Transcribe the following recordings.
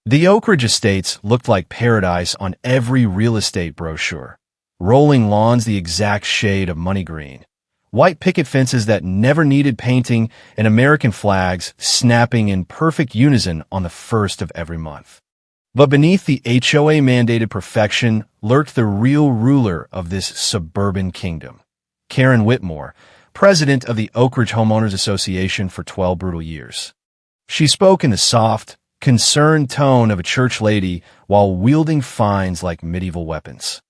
The Oak Ridge estates looked like paradise on every real estate brochure. Rolling lawns the exact shade of money green, white picket fences that never needed painting, and American flags snapping in perfect unison on the first of every month. But beneath the HOA-mandated perfection lurked the real ruler of this suburban kingdom, Karen Whitmore, president of the Oak Ridge Homeowners Association for 12 brutal years. She spoke in the soft, concerned tone of a church lady while wielding fines like medieval weapons.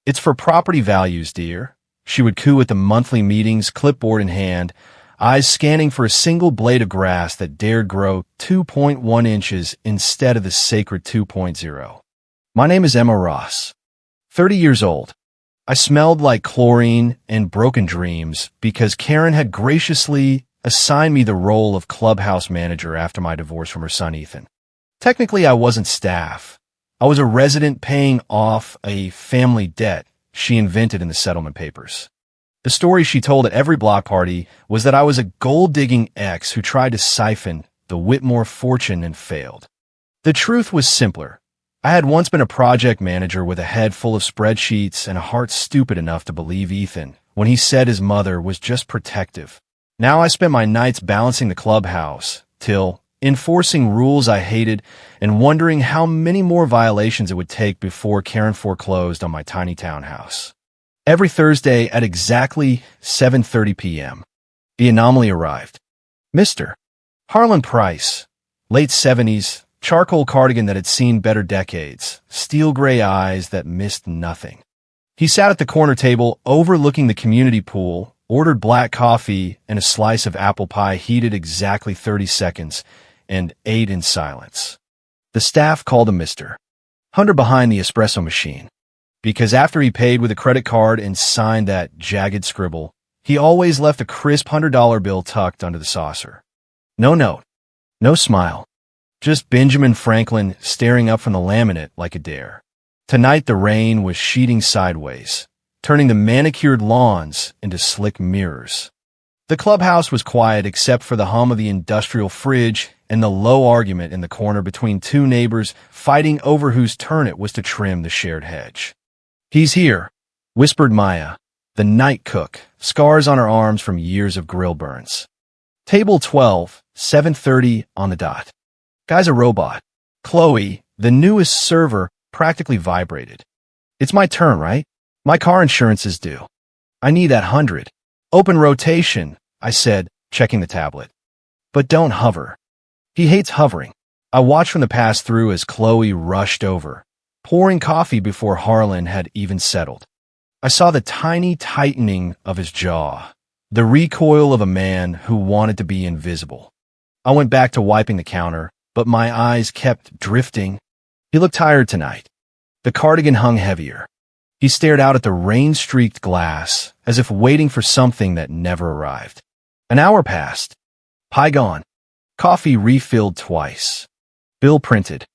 "It's for property values, dear," she would coo at the monthly meetings, clipboard in hand, eyes scanning for a single blade of grass that dared grow 2.1 inches instead of the sacred 2.0. My name is Emma Ross, 30 years old. I smelled like chlorine and broken dreams because Karen had graciously assigned me the role of clubhouse manager after my divorce from her son Ethan. Technically, I wasn't staff. I was a resident paying off a family debt she invented in the settlement papers. The story she told at every block party was that I was a gold-digging ex who tried to siphon the Whitmore fortune and failed. The truth was simpler. I had once been a project manager with a head full of spreadsheets and a heart stupid enough to believe Ethan when he said his mother was just protective. Now I spent my nights balancing the clubhouse, till enforcing rules I hated and wondering how many more violations it would take before Karen foreclosed on my tiny townhouse. Every Thursday at exactly 7:30 p.m., the anomaly arrived. Mr. Harlan Price, late 70s, charcoal cardigan that had seen better decades, steel gray eyes that missed nothing. He sat at the corner table overlooking the community pool, ordered black coffee and a slice of apple pie heated exactly 30 seconds, and ate in silence. The staff called him Mr. Hunter behind the espresso machine, because after he paid with a credit card and signed that jagged scribble, he always left a crisp $100 bill tucked under the saucer. No note, no smile. Just Benjamin Franklin staring up from the laminate like a dare. Tonight the rain was sheeting sideways, turning the manicured lawns into slick mirrors. The clubhouse was quiet except for the hum of the industrial fridge and the low argument in the corner between two neighbors fighting over whose turn it was to trim the shared hedge. "He's here," whispered Maya, the night cook, scars on her arms from years of grill burns. "Table 12, 7:30 on the dot." "Guy's a robot." Chloe, the newest server, practically vibrated. "It's my turn, right? My car insurance is due. I need that 100. "Open rotation," I said, checking the tablet. "But don't hover." He hates hovering. I watched from the pass-through as Chloe rushed over, pouring coffee before Harlan had even settled. I saw the tiny tightening of his jaw, the recoil of a man who wanted to be invisible. I went back to wiping the counter, but my eyes kept drifting. He looked tired tonight. The cardigan hung heavier. He stared out at the rain-streaked glass, as if waiting for something that never arrived. An hour passed. Pie gone. Coffee refilled twice. Bill printed.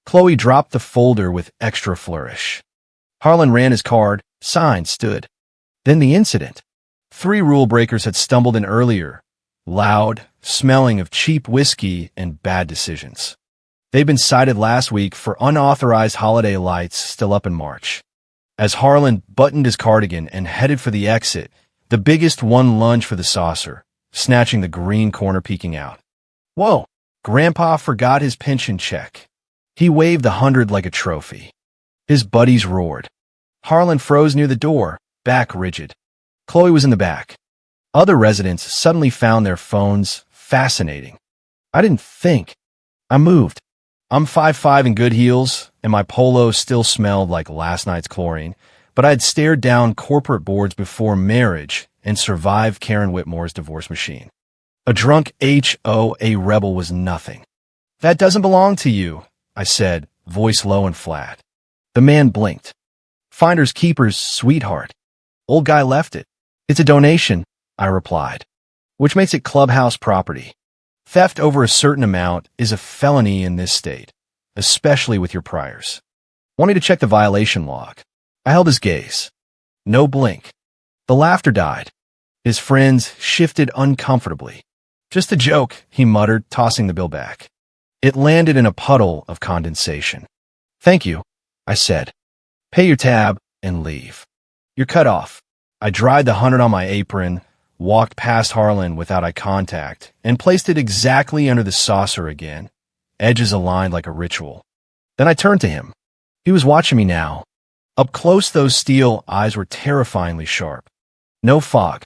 Chloe dropped the folder with extra flourish. Harlan ran his card, signed, stood. Then the incident. 3 rule breakers had stumbled in earlier, loud, smelling of cheap whiskey and bad decisions. They'd been cited last week for unauthorized holiday lights still up in March. As Harlan buttoned his cardigan and headed for the exit, the biggest one lunged for the saucer, snatching the green corner peeking out. "Whoa, Grandpa forgot his pension check." He waved the 100 like a trophy. His buddies roared. Harlan froze near the door, back rigid. Chloe was in the back. Other residents suddenly found their phones fascinating. I didn't think. I moved. I'm 5'5" in good heels, and my polo still smelled like last night's chlorine, but I had stared down corporate boards before marriage and survived Karen Whitmore's divorce machine. A drunk HOA rebel was nothing. "That doesn't belong to you," I said, voice low and flat. The man blinked. "Finders keepers, sweetheart. Old guy left it." "It's a donation," I replied, "which makes it clubhouse property. Theft over a certain amount is a felony in this state, especially with your priors." "Want me to check the violation log?" I held his gaze. No blink. The laughter died. His friends shifted uncomfortably. "Just a joke," he muttered, tossing the bill back. It landed in a puddle of condensation. "Thank you," I said. "Pay your tab and leave. You're cut off." I dried the 100 on my apron, walked past Harlan without eye contact, and placed it exactly under the saucer again, edges aligned like a ritual. Then I turned to him. He was watching me now. Up close, those steel eyes were terrifyingly sharp. No fog,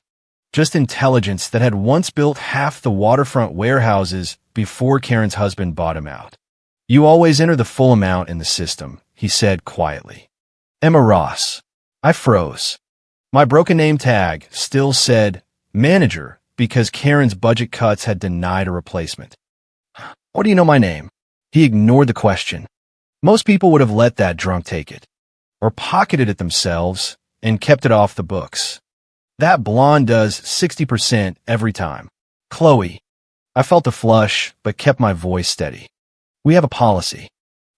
just intelligence that had once built half the waterfront warehouses before Karen's husband bought him out. "You always enter the full amount in the system," he said quietly. "Emma Ross." I froze. My broken name tag still said manager because Karen's budget cuts had denied a replacement. "What do you know my name?" He ignored the question. Most people would have let that drunk take it, or pocketed it themselves and kept it off the books. That blonde does 60% every time. "Chloe." I felt a flush, but kept my voice steady. "We have a policy.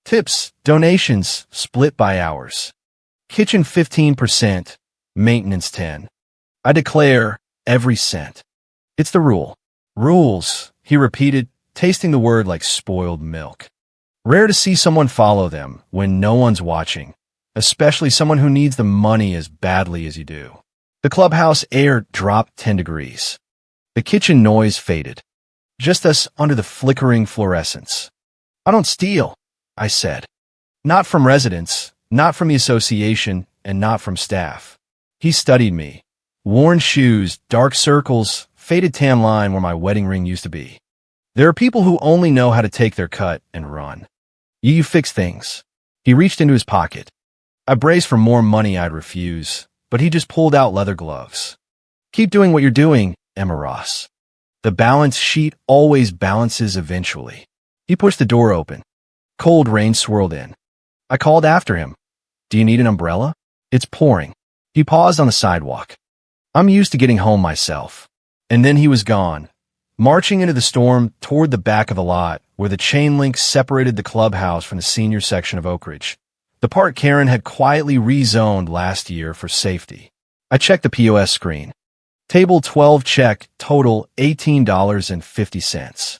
Tips, donations, split by hours. Kitchen 15%, maintenance 10. I declare every cent. It's the rule." "Rules," he repeated, tasting the word like spoiled milk. Rare to see someone follow them when no one's watching, especially someone who needs the money as badly as you do. The clubhouse air dropped 10 degrees. The kitchen noise faded, just us under the flickering fluorescence. "I don't steal," I said. "Not from residents, not from the association, and not from staff." He studied me. Worn shoes, dark circles, faded tan line where my wedding ring used to be. "There are people who only know how to take their cut and run. You fix things." He reached into his pocket. I braced for more money I'd refuse, but he just pulled out leather gloves. "Keep doing what you're doing, Emma Ross. The balance sheet always balances eventually." He pushed the door open. Cold rain swirled in. I called after him. "Do you need an umbrella? It's pouring." He paused on the sidewalk. I'm used to getting home myself. And then he was gone, marching into the storm toward the back of the lot where the chain link separated the clubhouse from the senior section of Oak Ridge, the part Karen had quietly rezoned last year for safety. I checked the POS screen. Table 12 check, total $18.50.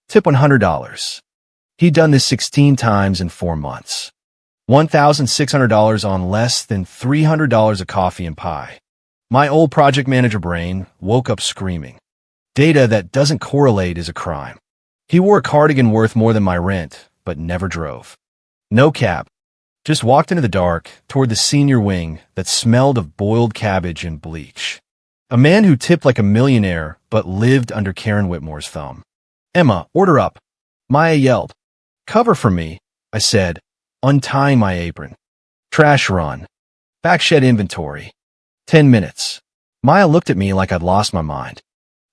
Tip $100. He'd done this 16 times in 4 months. $1,600 on less than $300 of coffee and pie. My old project manager brain woke up screaming. Data that doesn't correlate is a crime. He wore a cardigan worth more than my rent, but never drove. No cab. Just walked into the dark toward the senior wing that smelled of boiled cabbage and bleach. A man who tipped like a millionaire, but lived under Karen Whitmore's thumb. "Emma, order up." Maya yelled. "Cover for me," I said, untying my apron. "Trash run. Backshed inventory. 10 minutes. Maya looked at me like I'd lost my mind.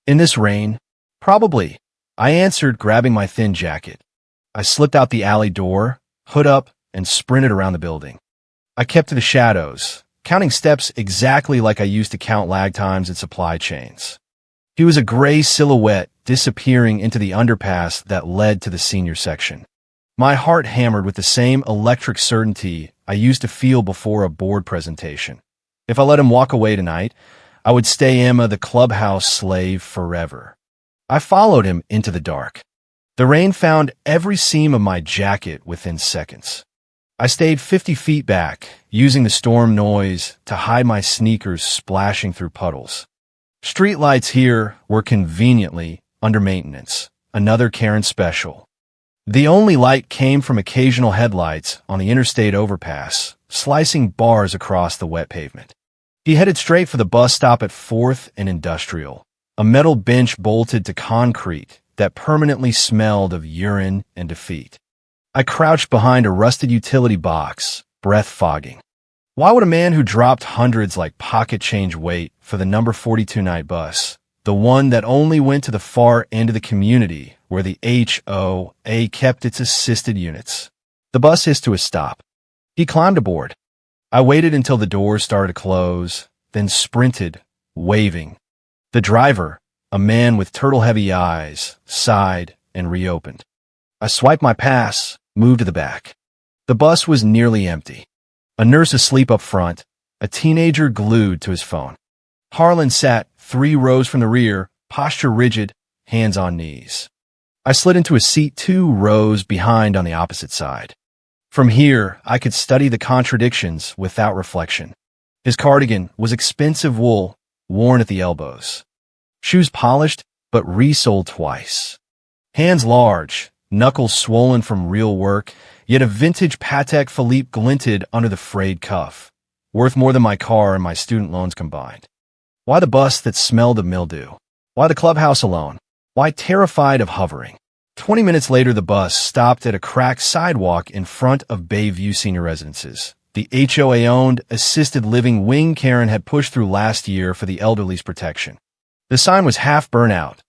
"In this rain?" "Probably," I answered, grabbing my thin jacket. I slipped out the alley door, hood up, and sprinted around the building. I kept to the shadows, counting steps exactly like I used to count lag times in supply chains. He was a gray silhouette disappearing into the underpass that led to the senior section. My heart hammered with the same electric certainty I used to feel before a board presentation. If I let him walk away tonight, I would stay Emma the clubhouse slave forever. I followed him into the dark. The rain found every seam of my jacket within seconds. I stayed 50 feet back, using the storm noise to hide my sneakers splashing through puddles. Streetlights here were conveniently under maintenance, another Karen special. The only light came from occasional headlights on the interstate overpass, slicing bars across the wet pavement. He headed straight for the bus stop at 4th and Industrial, a metal bench bolted to concrete that permanently smelled of urine and defeat. I crouched behind a rusted utility box, breath fogging. Why would a man who dropped hundreds like pocket change wait for the number 42 night bus, the one that only went to the far end of the community where the HOA kept its assisted units? The bus hissed to a stop. He climbed aboard. I waited until the doors started to close, then sprinted, waving. The driver, a man with turtle-heavy eyes, sighed and reopened. I swiped my pass, moved to the back. The bus was nearly empty. A nurse asleep up front, a teenager glued to his phone. Harlan sat 3 rows from the rear, posture rigid, hands on knees. I slid into a seat 2 rows behind on the opposite side. From here, I could study the contradictions without reflection. His cardigan was expensive wool, worn at the elbows. Shoes polished, but resoled twice. Hands large, knuckles swollen from real work, yet a vintage Patek Philippe glinted under the frayed cuff, worth more than my car and my student loans combined. Why the bus that smelled of mildew? Why the clubhouse alone? Why terrified of hovering? 20 minutes later, the bus stopped at a cracked sidewalk in front of Bayview Senior Residences, the HOA-owned assisted living wing Karen had pushed through last year for the elderly's protection. The sign was half burnt out.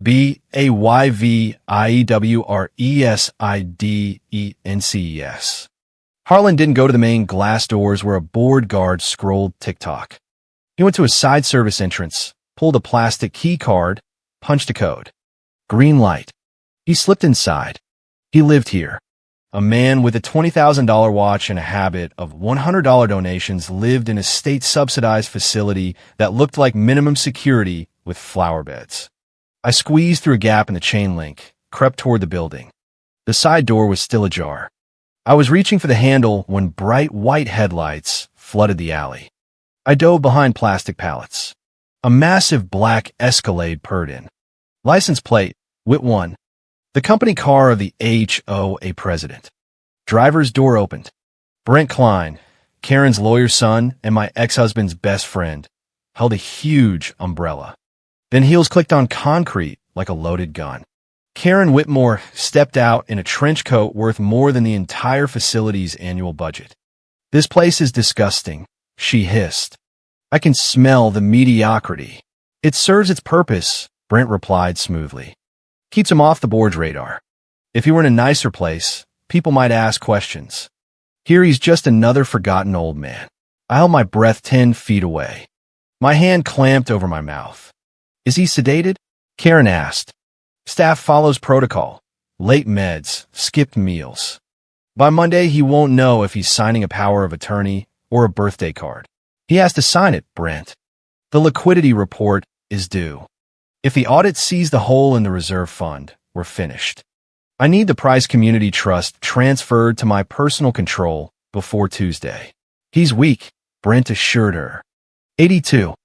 BAYVIEWRESIDENCES. Harlan didn't go to the main glass doors where a board guard scrolled TikTok. He went to a side service entrance, pulled a plastic key card, punched a code. Green light. He slipped inside. He lived here. A man with a $20,000 watch and a habit of $100 donations lived in a state-subsidized facility that looked like minimum security with flower beds. I squeezed through a gap in the chain link, crept toward the building. The side door was still ajar. I was reaching for the handle when bright white headlights flooded the alley. I dove behind plastic pallets. A massive black Escalade purred in. License plate, WIT 1. The company car of the HOA president. Driver's door opened. Brent Klein, Karen's lawyer's son and my ex-husband's best friend, held a huge umbrella. Then heels clicked on concrete like a loaded gun. Karen Whitmore stepped out in a trench coat worth more than the entire facility's annual budget. "This place is disgusting," she hissed. "I can smell the mediocrity." "It serves its purpose," Brent replied smoothly. "Keeps him off the board's radar. If he were in a nicer place, people might ask questions. Here he's just another forgotten old man." I held my breath 10 feet away. My hand clamped over my mouth. "Is he sedated?" Karen asked. "Staff follows protocol. Late meds, skipped meals. By Monday, he won't know if he's signing a power of attorney or a birthday card. He has to sign it, Brent. The liquidity report is due. If the audit sees the hole in the reserve fund, we're finished. I need the Price Community Trust transferred to my personal control before Tuesday." "He's weak," Brent assured her. 82.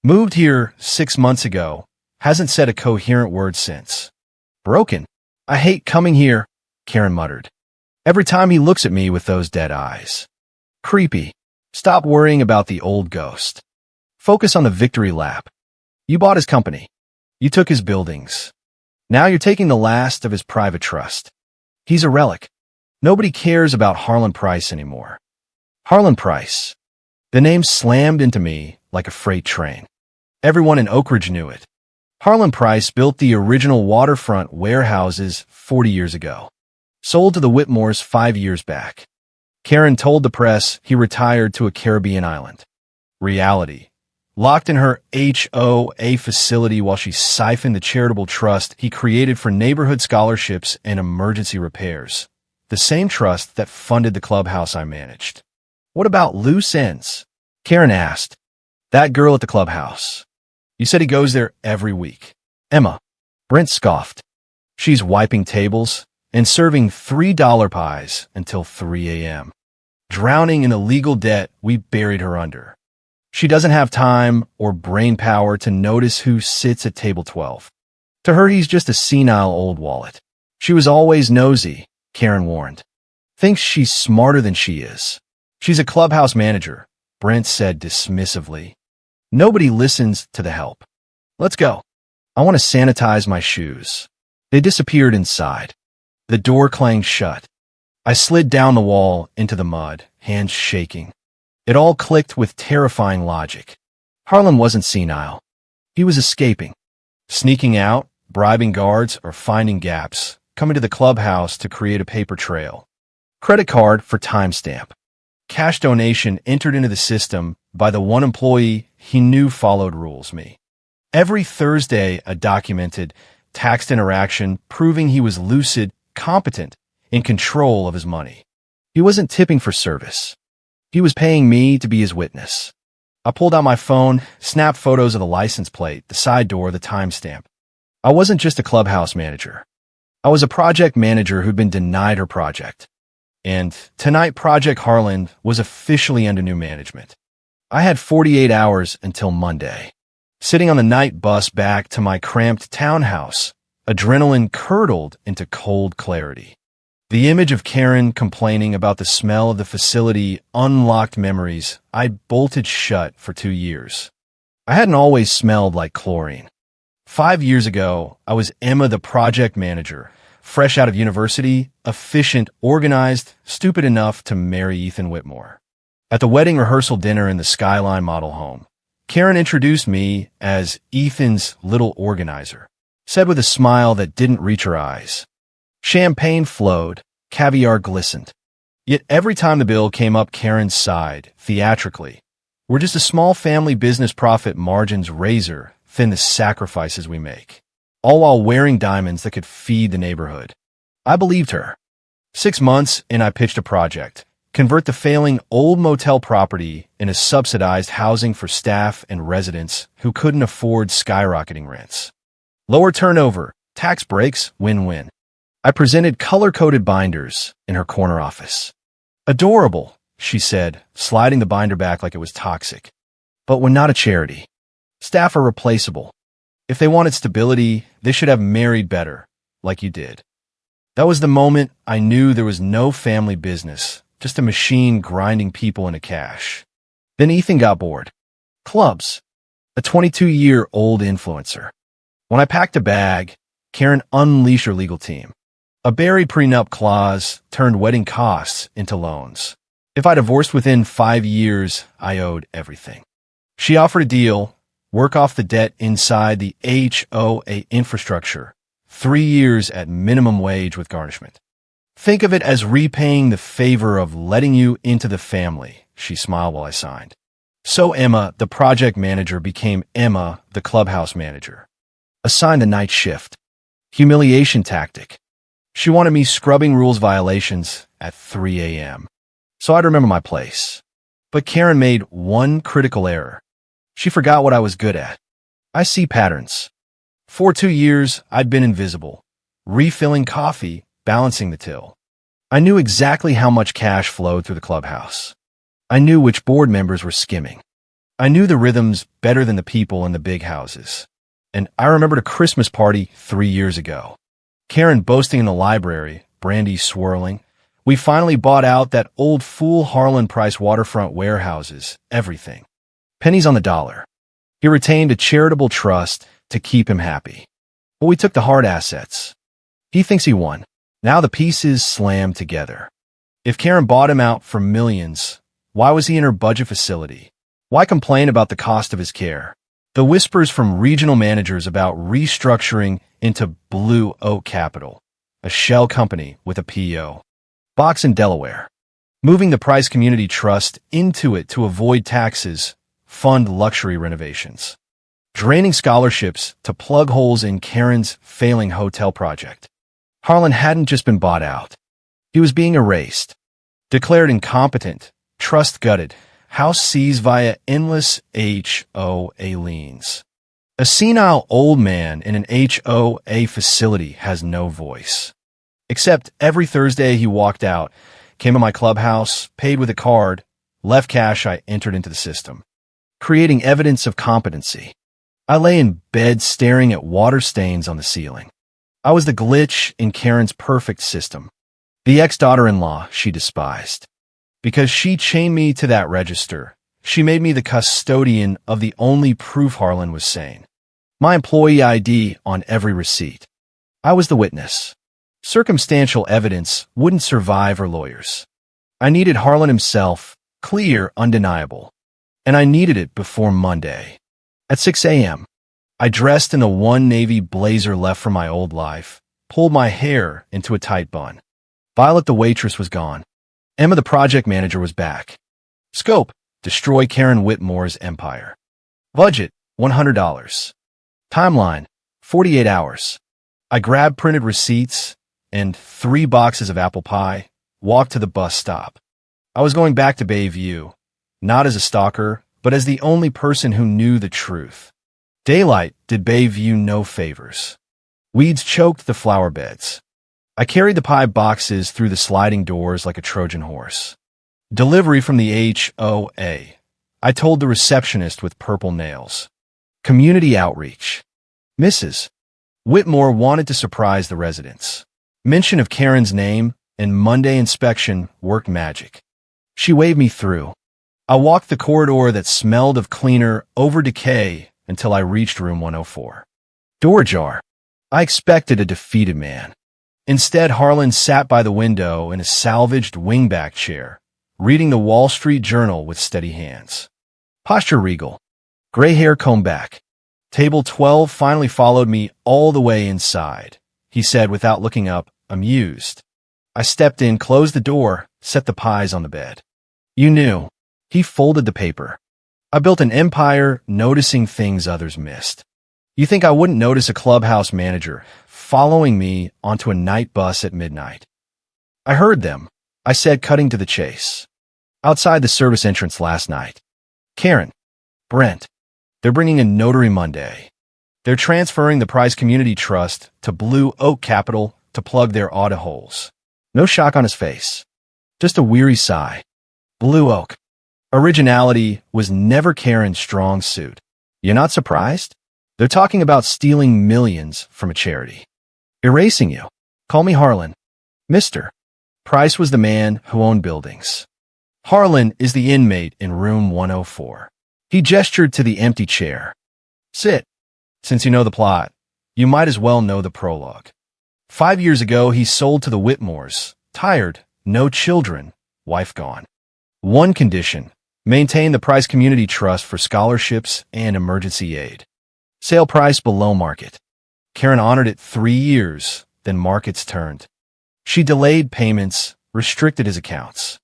Moved here 6 months ago. Hasn't said a coherent word since. "Broken. I hate coming here," Karen muttered. "Every time he looks at me with those dead eyes. Creepy. Stop worrying about the old ghost. Focus on the victory lap. You bought his company. You took his buildings. Now you're taking the last of his private trust. He's a relic. Nobody cares about Harlan Price anymore." Harlan Price. The name slammed into me like a freight train. Everyone in Oak Ridge knew it. Harlan Price built the original waterfront warehouses 40 years ago. Sold to the Whitmores 5 years back. Karen told the press he retired to a Caribbean island. Reality. Locked in her HOA facility while she siphoned the charitable trust he created for neighborhood scholarships and emergency repairs. The same trust that funded the clubhouse I managed. "What about loose ends?" Karen asked. "That girl at the clubhouse. You said he goes there every week." "Emma." Brent scoffed. "She's wiping tables and serving $3 pies until 3 a.m. Drowning in illegal debt we buried her under. She doesn't have time or brain power to notice who sits at table 12. To her, he's just a senile old wallet. She was always nosy," Karen warned. "Thinks she's smarter than she is. She's a clubhouse manager," Brent said dismissively. "Nobody listens to the help. Let's go. I want to sanitize my shoes." They disappeared inside. The door clanged shut. I slid down the wall into the mud, hands shaking. It all clicked with terrifying logic. Harlan wasn't senile. He was escaping. Sneaking out, bribing guards, or finding gaps, coming to the clubhouse to create a paper trail. Credit card for timestamp. Cash donation entered into the system by the one employee he knew followed rules, me. Every Thursday, a documented, taxed interaction proving he was lucid, competent, in control of his money. He wasn't tipping for service. He was paying me to be his witness. I pulled out my phone, snapped photos of the license plate, the side door, the timestamp. I wasn't just a clubhouse manager. I was a project manager who'd been denied her project. And tonight, Project Harlan was officially under new management. I had 48 hours until Monday. Sitting on the night bus back to my cramped townhouse, adrenaline curdled into cold clarity. The image of Karen complaining about the smell of the facility unlocked memories I'd bolted shut for 2 years. I hadn't always smelled like chlorine. 5 years ago, I was Emma, the project manager, fresh out of university, efficient, organized, stupid enough to marry Ethan Whitmore. At the wedding rehearsal dinner in the Skyline model home, Karen introduced me as Ethan's little organizer, said with a smile that didn't reach her eyes. Champagne flowed, caviar glistened. Yet every time the bill came up, Karen sighed, theatrically. We're just a small family business, profit margins razor thin, the sacrifices we make, all while wearing diamonds that could feed the neighborhood. I believed her. 6 months and I pitched a project. Convert the failing old motel property into subsidized housing for staff and residents who couldn't afford skyrocketing rents. Lower turnover, tax breaks, win-win. I presented color-coded binders in her corner office. Adorable, she said, sliding the binder back like it was toxic. But we're not a charity. Staff are replaceable. If they wanted stability, they should have married better, like you did. That was the moment I knew there was no family business, just a machine grinding people into cash. Then Ethan got bored. Clubs. A 22-year-old influencer. When I packed a bag, Karen unleashed her legal team. A buried prenup clause turned wedding costs into loans. If I divorced within 5 years, I owed everything. She offered a deal, work off the debt inside the HOA infrastructure, 3 years at minimum wage with garnishment. Think of it as repaying the favor of letting you into the family, she smiled while I signed. So Emma, the project manager, became Emma, the clubhouse manager. Assigned the night shift. Humiliation tactic. She wanted me scrubbing rules violations at 3 a.m. So I'd remember my place. But Karen made one critical error. She forgot what I was good at. I see patterns. For 2 years, I'd been invisible, refilling coffee, balancing the till. I knew exactly how much cash flowed through the clubhouse. I knew which board members were skimming. I knew the rhythms better than the people in the big houses. And I remembered a Christmas party 3 years ago. Karen boasting in the library, brandy swirling. We finally bought out that old fool Harlan Price waterfront warehouses, everything. Pennies on the dollar. He retained a charitable trust to keep him happy. But we took the hard assets. He thinks he won. Now the pieces slammed together. If Karen bought him out for millions, why was he in her budget facility? Why complain about the cost of his care? The whispers from regional managers about restructuring into Blue Oak Capital, a shell company with a PO. Box in Delaware. Moving the Price Community Trust into it to avoid taxes, fund luxury renovations. Draining scholarships to plug holes in Karen's failing hotel project. Harlan hadn't just been bought out. He was being erased. Declared incompetent, trust gutted, house seized via endless HOA liens. A senile old man in an HOA facility has no voice. Except every Thursday he walked out, came to my clubhouse, paid with a card, left cash I entered into the system, creating evidence of competency. I lay in bed staring at water stains on the ceiling. I was the glitch in Karen's perfect system, the ex-daughter-in-law she despised. Because she chained me to that register, she made me the custodian of the only proof Harlan was sane. My employee ID on every receipt. I was the witness. Circumstantial evidence wouldn't survive her lawyers. I needed Harlan himself, clear, undeniable. And I needed it before Monday. At 6 a.m., I dressed in the one navy blazer left from my old life, pulled my hair into a tight bun. Violet, the waitress, was gone. Emma, the project manager, was back. Scope: destroy Karen Whitmore's empire. Budget: $100. Timeline: 48 hours. I grabbed printed receipts and 3 boxes of apple pie, walked to the bus stop. I was going back to Bayview, not as a stalker, but as the only person who knew the truth. Daylight did Bayview no favors. Weeds choked the flower beds. I carried the pie boxes through the sliding doors like a Trojan horse. Delivery from the HOA. I told the receptionist with purple nails. Community outreach. Mrs. Whitmore wanted to surprise the residents. Mention of Karen's name and Monday inspection worked magic. She waved me through. I walked the corridor that smelled of cleaner over decay until I reached room 104. Door ajar. I expected a defeated man. Instead, Harlan sat by the window in a salvaged wingback chair, reading the Wall Street Journal with steady hands. Posture regal. Gray hair combed back. Table 12 finally followed me all the way inside, he said without looking up, amused. I stepped in, closed the door, set the pies on the bed. You knew. He folded the paper. I built an empire noticing things others missed. You think I wouldn't notice a clubhouse manager following me onto a night bus at midnight? I heard them, I said, cutting to the chase. Outside the service entrance last night. Karen. Brent. They're bringing in Notary Monday. They're transferring the Price Community Trust to Blue Oak Capital to plug their audit holes. No shock on his face. Just a weary sigh. Blue Oak. Originality was never Karen's strong suit. You're not surprised? They're talking about stealing millions from a charity. Erasing you. Call me Harlan. Mr. Price was the man who owned buildings. Harlan is the inmate in room 104. He gestured to the empty chair. Sit. Since you know the plot, you might as well know the prologue. 5 years ago, he sold to the Whitmores. Tired, no children, wife gone. One condition, maintain the Price Community Trust for scholarships and emergency aid. Sale price below market. Karen honored it 3 years, then markets turned. She delayed payments, restricted his accounts.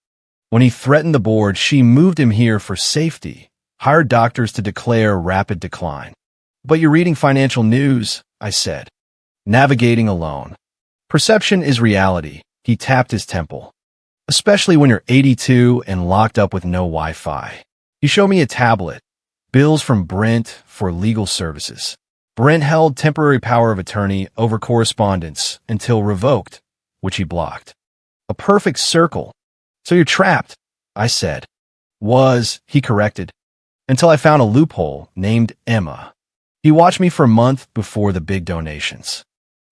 When he threatened the board, she moved him here for safety, hired doctors to declare rapid decline. But you're reading financial news, I said. Navigating alone. Perception is reality, he tapped his temple. Especially when you're 82 and locked up with no Wi-Fi. You show me a tablet. Bills from Brent for legal services. Brent held temporary power of attorney over correspondence until revoked, which he blocked. A perfect circle. So you're trapped, I said. He corrected. Until I found a loophole named Emma. He watched me for a month before the big donations.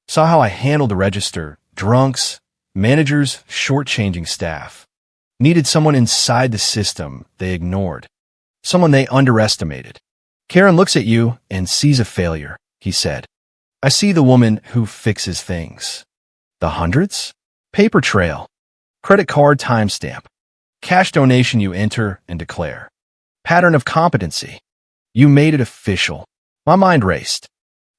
Saw how I handled the register, drunks, managers shortchanging staff. Needed someone inside the system they ignored. Someone they underestimated. Karen looks at you and sees a failure, he said. I see the woman who fixes things. The hundreds? Paper trail. Credit card timestamp. Cash donation you enter and declare. Pattern of competency. You made it official. My mind raced.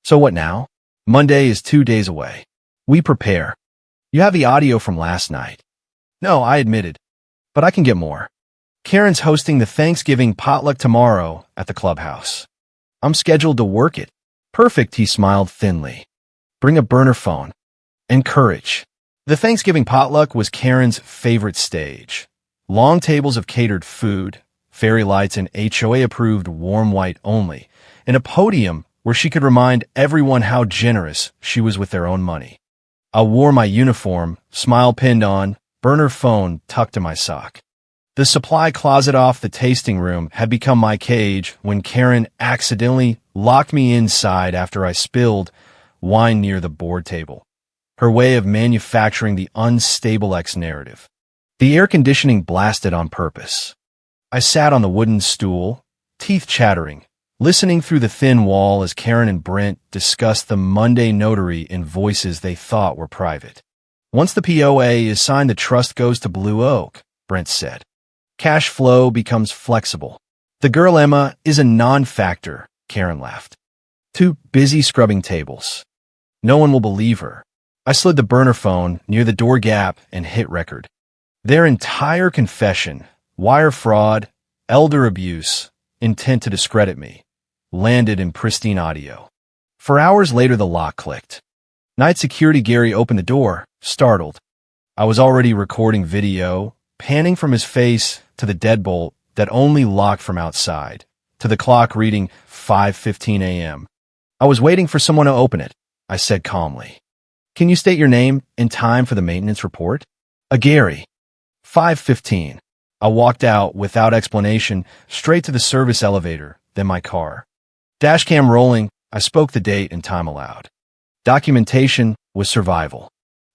So what now? Monday is 2 days away. We prepare. You have the audio from last night. No, I admitted. But I can get more. Karen's hosting the Thanksgiving potluck tomorrow at the clubhouse. I'm scheduled to work it. Perfect, he smiled thinly. Bring a burner phone. And courage. The Thanksgiving potluck was Karen's favorite stage. Long tables of catered food, fairy lights and HOA-approved warm white only, and a podium where she could remind everyone how generous she was with their own money. I wore my uniform, smile pinned on, burner phone tucked in my sock. The supply closet off the tasting room had become my cage when Karen accidentally locked me inside after I spilled wine near the board table. Her way of manufacturing the unstable X narrative. The air conditioning blasted on purpose. I sat on the wooden stool, teeth chattering, listening through the thin wall as Karen and Brent discussed the Monday notary in voices they thought were private. Once the POA is signed, the trust goes to Blue Oak, Brent said. Cash flow becomes flexible. The girl Emma is a non-factor, Karen laughed. Too busy scrubbing tables. No one will believe her. I slid the burner phone near the door gap and hit record. Their entire confession, wire fraud, elder abuse, intent to discredit me, landed in pristine audio. 4 hours later, the lock clicked. Night security Gary opened the door, startled. I was already recording video, panning from his face to the deadbolt that only locked from outside, to the clock reading 5:15 a.m. I was waiting for someone to open it, I said calmly. Can you state your name and time for the maintenance report? Gary. 5:15. I walked out without explanation, straight to the service elevator, then my car. Dashcam rolling, I spoke the date and time aloud. Documentation was survival.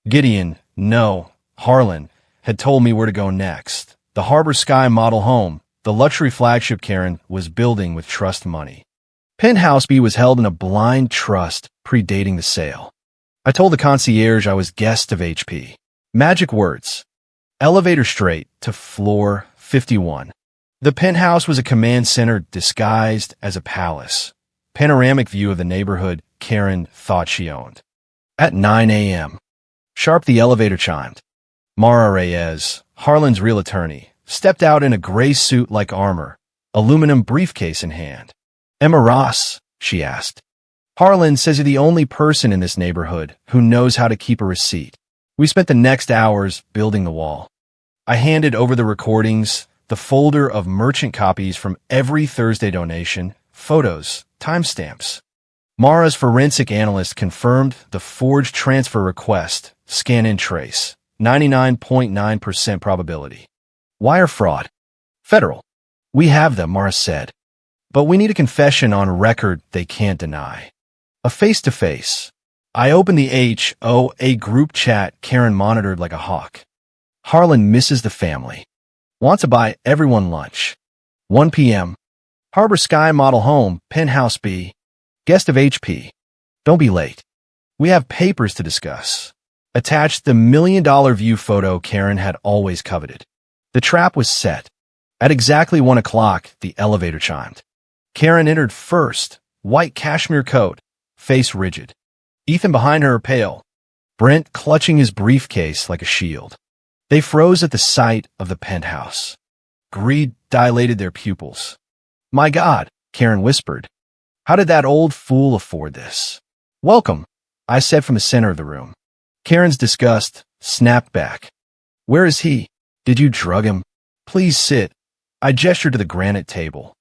Gideon, no, Harlan, had told me where to go next. The Harbor Sky model home, the luxury flagship Karen was building with trust money. Penthouse B was held in a blind trust predating the sale. I told the concierge I was guest of HP. Magic words. Elevator straight to floor 51. The penthouse was a command center disguised as a palace. Panoramic view of the neighborhood Karen thought she owned. At 9 a.m. Sharp the elevator chimed. Mara Reyes, Harlan's real attorney, stepped out in a gray suit like armor, aluminum briefcase in hand. Emma Ross, she asked. Harlan says you're the only person in this neighborhood who knows how to keep a receipt. We spent the next hours building the wall. I handed over the recordings, the folder of merchant copies from every Thursday donation, photos, timestamps. Mara's forensic analyst confirmed the forged transfer request, scan and trace, 99.9% probability. Wire fraud. Federal. We have them, Mara said. But we need a confession on record they can't deny. A face-to-face. I opened the HOA group chat Karen monitored like a hawk. Harlan misses the family. Wants to buy everyone lunch. 1 p.m. Harbor Sky model home, Penthouse B. Guest of HP. Don't be late. We have papers to discuss. Attached the $1 million view photo Karen had always coveted. The trap was set. At exactly 1 o'clock, the elevator chimed. Karen entered first, white cashmere coat, face rigid. Ethan behind her pale. Brent clutching his briefcase like a shield. They froze at the sight of the penthouse. Greed dilated their pupils. My God, Karen whispered. How did that old fool afford this? Welcome, I said from the center of the room. Karen's disgust snapped back. Where is he? Did you drug him? Please sit. I gestured to the granite table.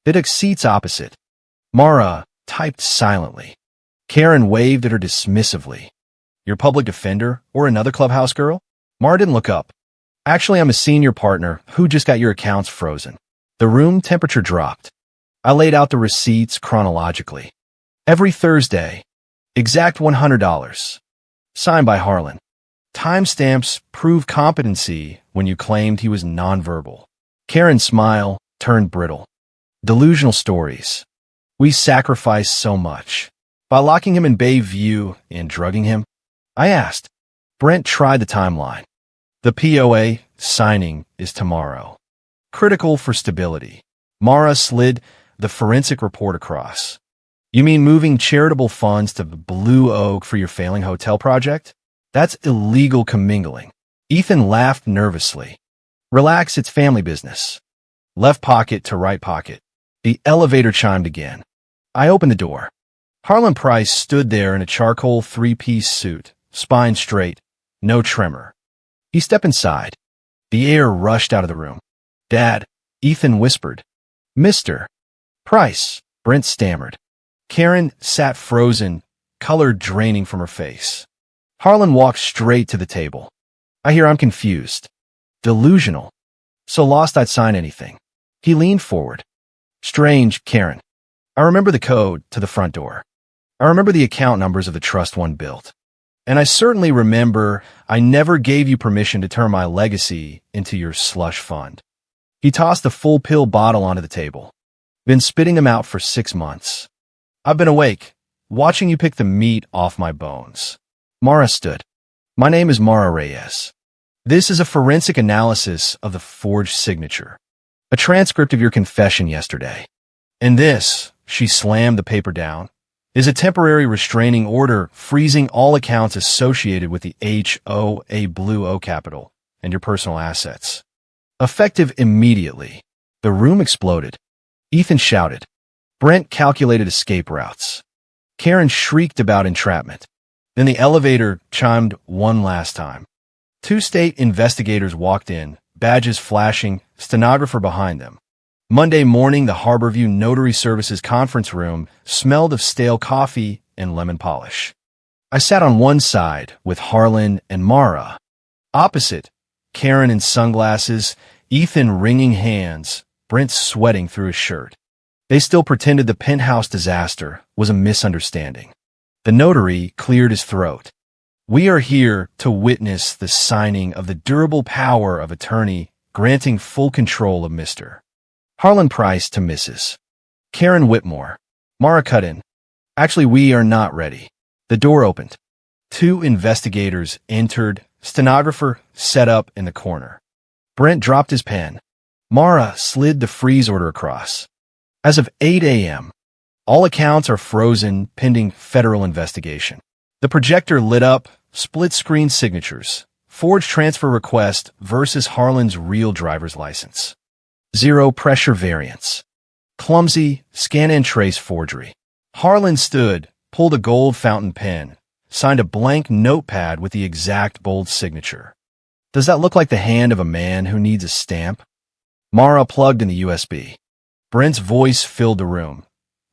They took seats opposite. Mara typed silently. Karen waved at her dismissively. Your public defender or another clubhouse girl? Mara didn't look up. Actually, I'm a senior partner who just got your accounts frozen. The room temperature dropped. I laid out the receipts chronologically. Every Thursday. Exact $100. Signed by Harlan. Timestamps prove competency when you claimed he was nonverbal. Karen's smile turned brittle. Delusional stories. We sacrificed so much. By locking him in Bayview and drugging him? I asked. Brent tried the timeline. The POA signing is tomorrow. Critical for stability. Mara slid the forensic report across. You mean moving charitable funds to Blue Oak for your failing hotel project? That's illegal commingling. Ethan laughed nervously. Relax, it's family business. Left pocket to right pocket. The elevator chimed again. I opened the door. Harlan Price stood there in a charcoal three-piece suit, spine straight, no tremor. He stepped inside. The air rushed out of the room. Dad, Ethan whispered. Mr. Price, Brent stammered. Karen sat frozen, color draining from her face. Harlan walked straight to the table. I hear I'm confused. Delusional. So lost I'd sign anything. He leaned forward. Strange, Karen. I remember the code to the front door. I remember the account numbers of the trust one built. And I certainly remember I never gave you permission to turn my legacy into your slush fund. He tossed the full pill bottle onto the table. Been spitting them out for 6 months. I've been awake, watching you pick the meat off my bones. Mara stood. My name is Mara Reyes. This is a forensic analysis of the forged signature. A transcript of your confession yesterday. And this, she slammed the paper down, is a temporary restraining order freezing all accounts associated with the HOA Blue O Capital and your personal assets. Effective immediately. The room exploded. Ethan shouted. Brent calculated escape routes. Karen shrieked about entrapment. Then the elevator chimed one last time. 2 state investigators walked in, badges flashing, stenographer behind them. Monday morning, the Harborview Notary Services conference room smelled of stale coffee and lemon polish. I sat on one side with Harlan and Mara. Opposite, Karen in sunglasses, Ethan wringing hands, Brent sweating through his shirt. They still pretended the penthouse disaster was a misunderstanding. The notary cleared his throat. We are here to witness the signing of the durable power of attorney granting full control of Mr. Harlan Price to Mrs. Karen Whitmore. Mara cut in. Actually, we are not ready. The door opened. 2 investigators entered, stenographer set up in the corner. Brent dropped his pen. Mara slid the freeze order across. As of 8 a.m., all accounts are frozen pending federal investigation. The projector lit up, split-screen signatures, forged transfer request versus Harlan's real driver's license. 0 pressure variance. Clumsy, scan-and-trace forgery. Harlan stood, pulled a gold fountain pen, signed a blank notepad with the exact bold signature. Does that look like the hand of a man who needs a stamp? Mara plugged in the USB. Brent's voice filled the room.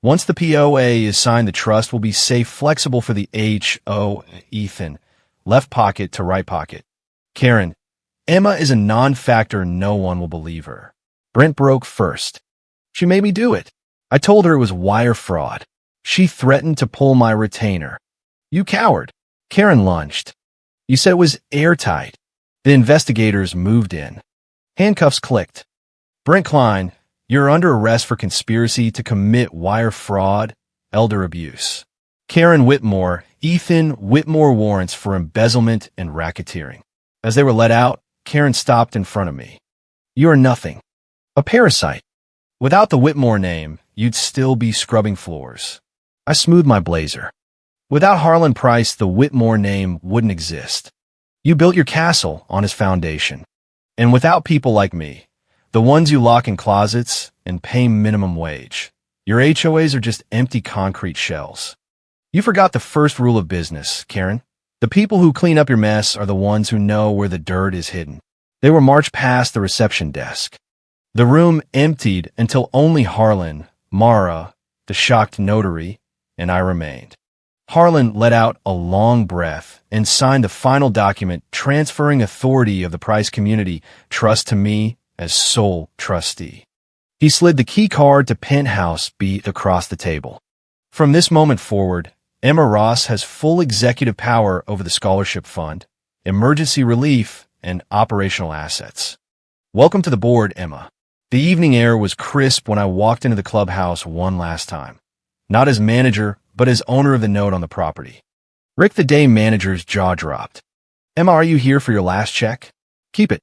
Once the HOA is signed, the trust will be safe, flexible for the HOA. Ethan, left pocket to right pocket. Karen, Emma is a non-factor. No one will believe her. Brent broke first. She made me do it. I told her it was wire fraud. She threatened to pull my retainer. You coward. Karen lunged. You said it was airtight. The investigators moved in. Handcuffs clicked. Brent Klein, you're under arrest for conspiracy to commit wire fraud, elder abuse. Karen Whitmore, Ethan Whitmore warrants for embezzlement and racketeering. As they were let out, Karen stopped in front of me. You are nothing. A parasite. Without the Whitmore name, you'd still be scrubbing floors. I smoothed my blazer. Without Harlan Price, the Whitmore name wouldn't exist. You built your castle on his foundation. And without people like me, the ones you lock in closets and pay minimum wage, your HOAs are just empty concrete shells. You forgot the first rule of business, Karen. The people who clean up your mess are the ones who know where the dirt is hidden. They were marched past the reception desk. The room emptied until only Harlan, Mara, the shocked notary, and I remained. Harlan let out a long breath and signed the final document transferring authority of the Price Community Trust to me as sole trustee. He slid the key card to Penthouse B across the table. From this moment forward, Emma Ross has full executive power over the scholarship fund, emergency relief, and operational assets. Welcome to the board, Emma. The evening air was crisp when I walked into the clubhouse one last time. Not as manager, but as owner of the note on the property. Rick the day manager's jaw dropped. Emma, are you here for your last check? Keep it.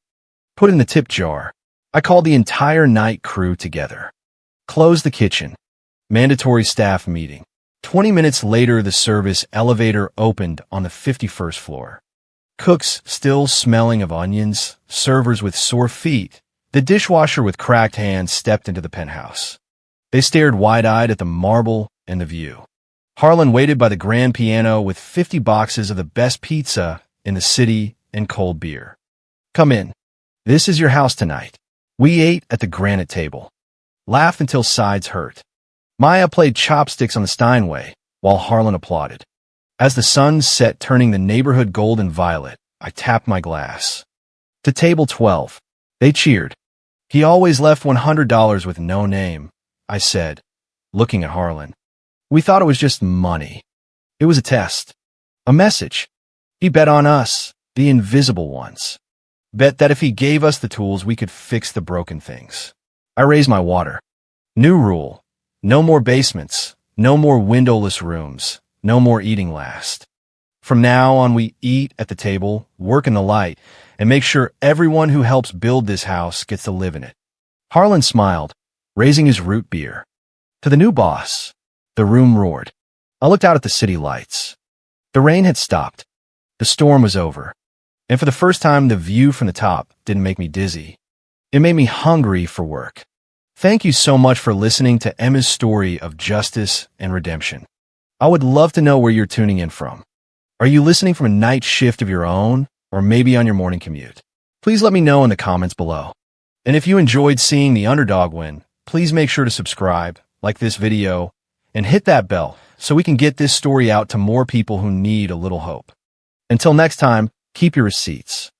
Put it in the tip jar. I called the entire night crew together. Close the kitchen. Mandatory staff meeting. 20 minutes later, the service elevator opened on the 51st floor. Cooks still smelling of onions, servers with sore feet, the dishwasher with cracked hands stepped into the penthouse. They stared wide-eyed at the marble and the view. Harlan waited by the grand piano with 50 boxes of the best pizza in the city and cold beer. Come in. This is your house tonight. We ate at the granite table. Laughed until sides hurt. Maya played chopsticks on the Steinway, while Harlan applauded. As the sun set, turning the neighborhood gold and violet, I tapped my glass. To table 12. They cheered. He always left $100 with no name, I said, looking at Harlan. We thought it was just money. It was a test. A message. He bet on us, the invisible ones. Bet that if he gave us the tools, we could fix the broken things. I raised my water. New rule. No more basements. No more windowless rooms. No more eating last. From now on, we eat at the table, work in the light, and make sure everyone who helps build this house gets to live in it. Harlan smiled, raising his root beer. To the new boss. The room roared. I looked out at the city lights. The rain had stopped. The storm was over. And for the first time, the view from the top didn't make me dizzy. It made me hungry for work. Thank you so much for listening to Emma's story of justice and redemption. I would love to know where you're tuning in from. Are you listening from a night shift of your own, or maybe on your morning commute? Please let me know in the comments below. And if you enjoyed seeing the underdog win, please make sure to subscribe, like this video, and hit that bell so we can get this story out to more people who need a little hope. Until next time, keep your receipts.